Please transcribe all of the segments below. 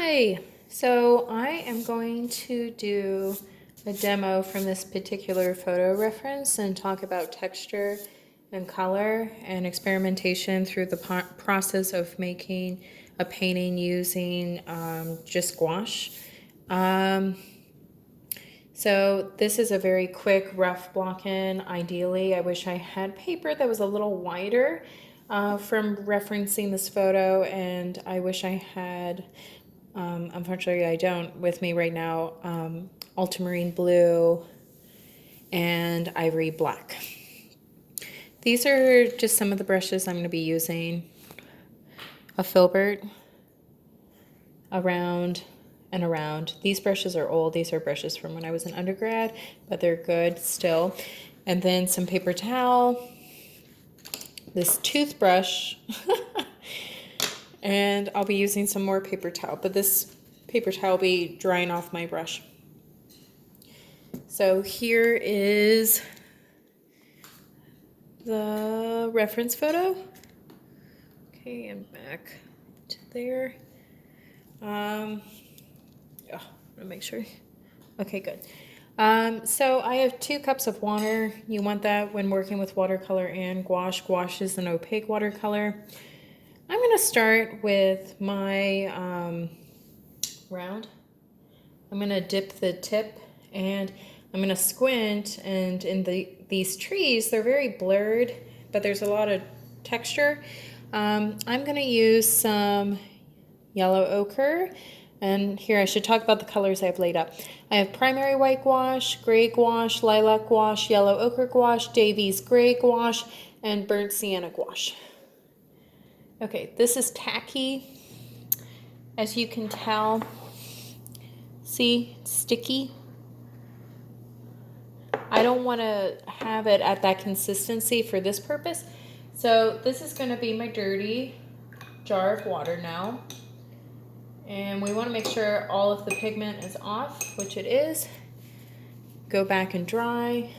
Hi, so I am going to do a demo from this particular photo reference and talk about texture and color and experimentation through the process of making a painting using just gouache. So this is a very quick rough block-in. Ideally, I wish I had paper that was a little wider from referencing this photo, and I wish I had, unfortunately I don't, with me right now, ultramarine blue and ivory black. These are just some of the brushes I'm going to be using. A filbert, around and around. These brushes are old. These are brushes from when I was an undergrad, but they're good still. And then some paper towel, this toothbrush, and I'll be using some more paper towel, but this paper towel will be drying off my brush. So here is the reference photo. Okay, and back to there. Oh, I want to make sure. Okay, good. So I have 2 cups of water. You want that when working with watercolor and gouache. Gouache is an opaque watercolor. I'm going to start with my round. I'm going to dip the tip and I'm going to squint, and in these trees, they're very blurred, but there's a lot of texture. I'm going to use some yellow ochre. And here I should talk about the colors I have laid up. I have primary white gouache, gray gouache, lilac gouache, yellow ochre gouache, Davies gray gouache, and burnt sienna gouache. Okay, this is tacky. As you can tell, see, it's sticky. I don't want to have it at that consistency for this purpose. So this is going to be my dirty jar of water now. And we want to make sure all of the pigment is off, which it is. Go back and dry.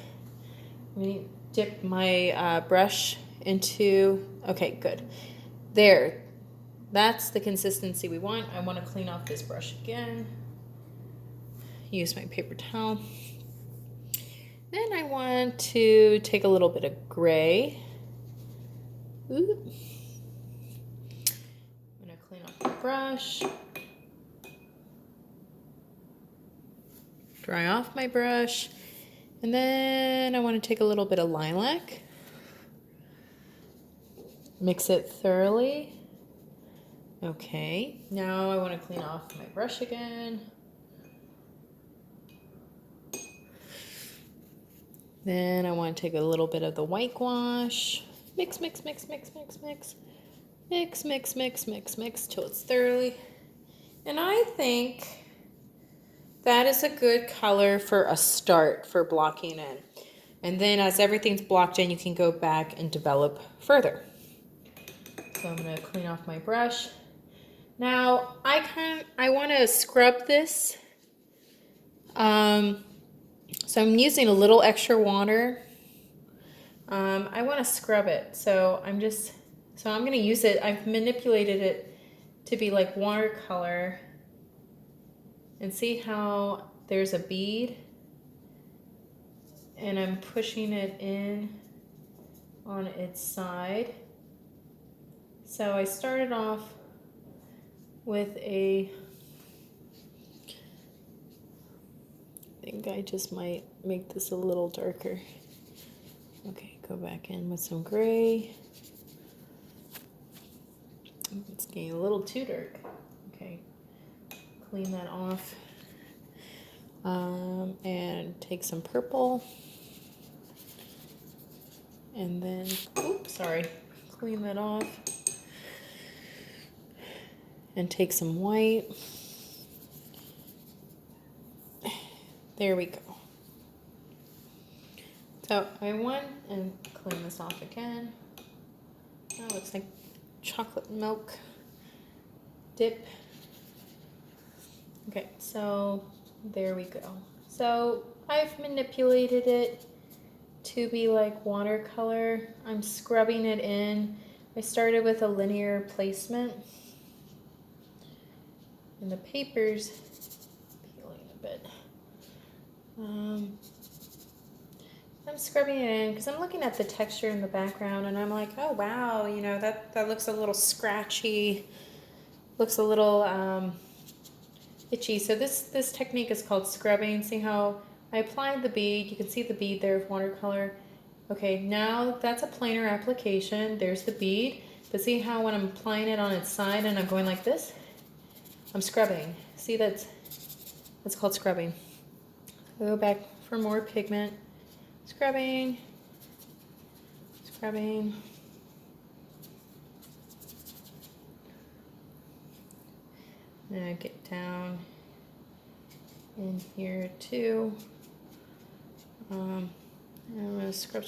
Let me dip my brush into, okay, good. There, that's the consistency we want. I want to clean off this brush again. Use my paper towel. Then I want to take a little bit of gray. Ooh. I'm going to clean off the brush. Dry off my brush. And then I want to take a little bit of lilac. Mix it thoroughly. Okay, now I want to clean off my brush again. Then I want to take a little bit of the white gouache. Mix, mix, mix, mix, mix, mix. Mix, mix, mix, mix, mix till it's thoroughly. And I think that is a good color for a start for blocking in. And then as everything's blocked in, you can go back and develop further. So I'm going to clean off my brush. Now I want to scrub this. So I'm using a little extra water. I want to scrub it. So I'm going to use it. I've manipulated it to be like watercolor. And see how there's a bead? And I'm pushing it in on its side. So I started off with I think I just might make this a little darker. Okay, go back in with some gray. It's getting a little too dark. Okay, clean that off. And take some purple. And then, oops, sorry, clean that off. And take some white. There we go. So I want and clean this off again. Oh, looks like chocolate milk dip. Okay, so there we go. So I've manipulated it to be like watercolor. I'm scrubbing it in. I started with a linear placement. And the paper's peeling a bit. I'm scrubbing it in because I'm looking at the texture in the background and I'm like, oh wow, you know, that looks a little scratchy, looks a little itchy. So this technique is called scrubbing. See how I applied the bead, you can see the bead there of watercolor. Okay, now that's a planar application, there's the bead, but see how when I'm applying it on its side and I'm going like this, I'm scrubbing. See, that's called scrubbing. I'll go back for more pigment. Scrubbing, scrubbing. Now get down in here too. I'm gonna scrub